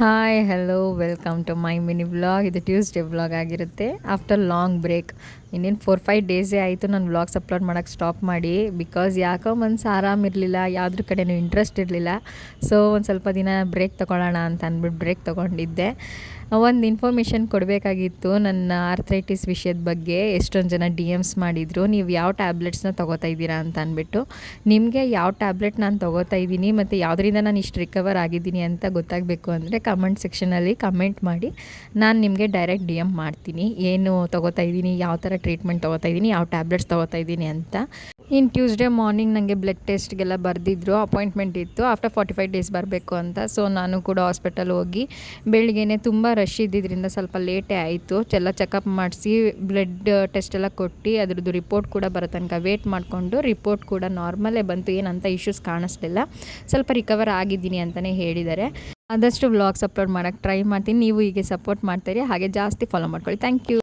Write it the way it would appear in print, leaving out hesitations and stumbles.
Hi hello welcome to my mini vlog. ಇದು Tuesday vlog ಆಗಿರುತ್ತೆ after long break. ಇನ್ನೇನು 4-5 ಡೇಸೇ ಆಯಿತು ನಾನು ವ್ಲಾಗ್ಸ್ ಅಪ್ಲೋಡ್ ಮಾಡೋಕ್ಕೆ ಸ್ಟಾಪ್ ಮಾಡಿ. ಬಿಕಾಸ್ ಯಾಕೋ ಮನಸ್ಸು ಆರಾಮಿರಲಿಲ್ಲ, ಯಾವುದ್ರ ಕಡೆಯೂ ಇಂಟ್ರೆಸ್ಟ್ ಇರಲಿಲ್ಲ. ಸೊ ಒಂದು ಸ್ವಲ್ಪ ದಿನ ಬ್ರೇಕ್ ತೊಗೊಳ್ಳೋಣ ಅಂತ ಅಂದ್ಬಿಟ್ಟು ಬ್ರೇಕ್ ತೊಗೊಂಡಿದ್ದೆ. ಒಂದು ಇನ್ಫಾರ್ಮೇಷನ್ ಕೊಡಬೇಕಾಗಿತ್ತು ನನ್ನ ಆರ್ಥ್ರೈಟಿಸ್ ವಿಷಯದ ಬಗ್ಗೆ. ಎಷ್ಟೊಂದು ಜನ ಡಿ ಎಮ್ಸ್ ಮಾಡಿದರು, ನೀವು ಯಾವ ಟ್ಯಾಬ್ಲೆಟ್ಸ್ನ ತೊಗೋತಾ ಇದ್ದೀರಾ ಅಂತ ಅಂದ್ಬಿಟ್ಟು. ನಿಮಗೆ ಯಾವ ಟ್ಯಾಬ್ಲೆಟ್ ನಾನು ತೊಗೋತಾ ಇದ್ದೀನಿ ಮತ್ತು ಯಾವುದರಿಂದ ನಾನು ಇಷ್ಟು ರಿಕವರ್ ಆಗಿದ್ದೀನಿ ಅಂತ ಗೊತ್ತಾಗಬೇಕು ಅಂದರೆ ಕಮೆಂಟ್ ಸೆಕ್ಷನಲ್ಲಿ ಕಮೆಂಟ್ ಮಾಡಿ. ನಾನು ನಿಮಗೆ ಡೈರೆಕ್ಟ್ ಡಿ ಎಮ್ ಮಾಡ್ತೀನಿ, ಏನು ತೊಗೋತಾ ಇದ್ದೀನಿ, ಯಾವ ಥರ ಟ್ರೀಟ್ಮೆಂಟ್ ತೊಗೋತಾ ಇದ್ದೀನಿ, ಯಾವ ಟ್ಯಾಬ್ಲೆಟ್ಸ್ ತೊಗೋತಾ ಇದ್ದೀನಿ ಅಂತ. ಇನ್ನು ಟ್ಯೂಸ್ಡೇ ಮಾರ್ನಿಂಗ್ ನನಗೆ ಬ್ಲಡ್ ಟೆಸ್ಟ್ಗೆಲ್ಲ ಬರೆದಿದ್ರು, ಅಪಾಯಿಂಟ್ಮೆಂಟ್ ಇತ್ತು ಆಫ್ಟರ್ 45 ಡೇಸ್ ಬರಬೇಕು ಅಂತ. ಸೊ ನಾನು ಕೂಡ ಹಾಸ್ಪಿಟಲ್ ಹೋಗಿ ಬೆಳಿಗ್ಗೆನೇ ತುಂಬ ರಶ್ ಇದ್ದಿದ್ದರಿಂದ ಸ್ವಲ್ಪ ಲೇಟೇ ಆಯಿತು. ಎಲ್ಲ ಚೆಕಪ್ ಮಾಡಿಸಿ ಬ್ಲಡ್ ಟೆಸ್ಟ್ ಎಲ್ಲ ಕೊಟ್ಟು ಅದ್ರದ್ದು ರಿಪೋರ್ಟ್ ಕೂಡ ಬರೋ ತನಕ ವೇಟ್ ಮಾಡಿಕೊಂಡು ರಿಪೋರ್ಟ್ ಕೂಡ ನಾರ್ಮಲೇ ಬಂತು, ಏನಂತ ಇಶ್ಯೂಸ್ ಕಾಣಿಸ್ಲಿಲ್ಲ. ಸ್ವಲ್ಪ ರಿಕವರ್ ಆಗಿದ್ದೀನಿ ಅಂತಲೇ ಹೇಳಿದ್ದಾರೆ. ಆದಷ್ಟು ವ್ಲಾಗ್ಸ್ ಅಪ್ಲೋಡ್ ಮಾಡೋಕ್ಕೆ ಟ್ರೈ ಮಾಡ್ತೀನಿ. ನೀವು ಹೀಗೆ ಸಪೋರ್ಟ್ ಮಾಡ್ತೀರಿ, ಹಾಗೆ ಜಾಸ್ತಿ ಫಾಲೋ ಮಾಡ್ಕೊಳ್ಳಿ. Thank you.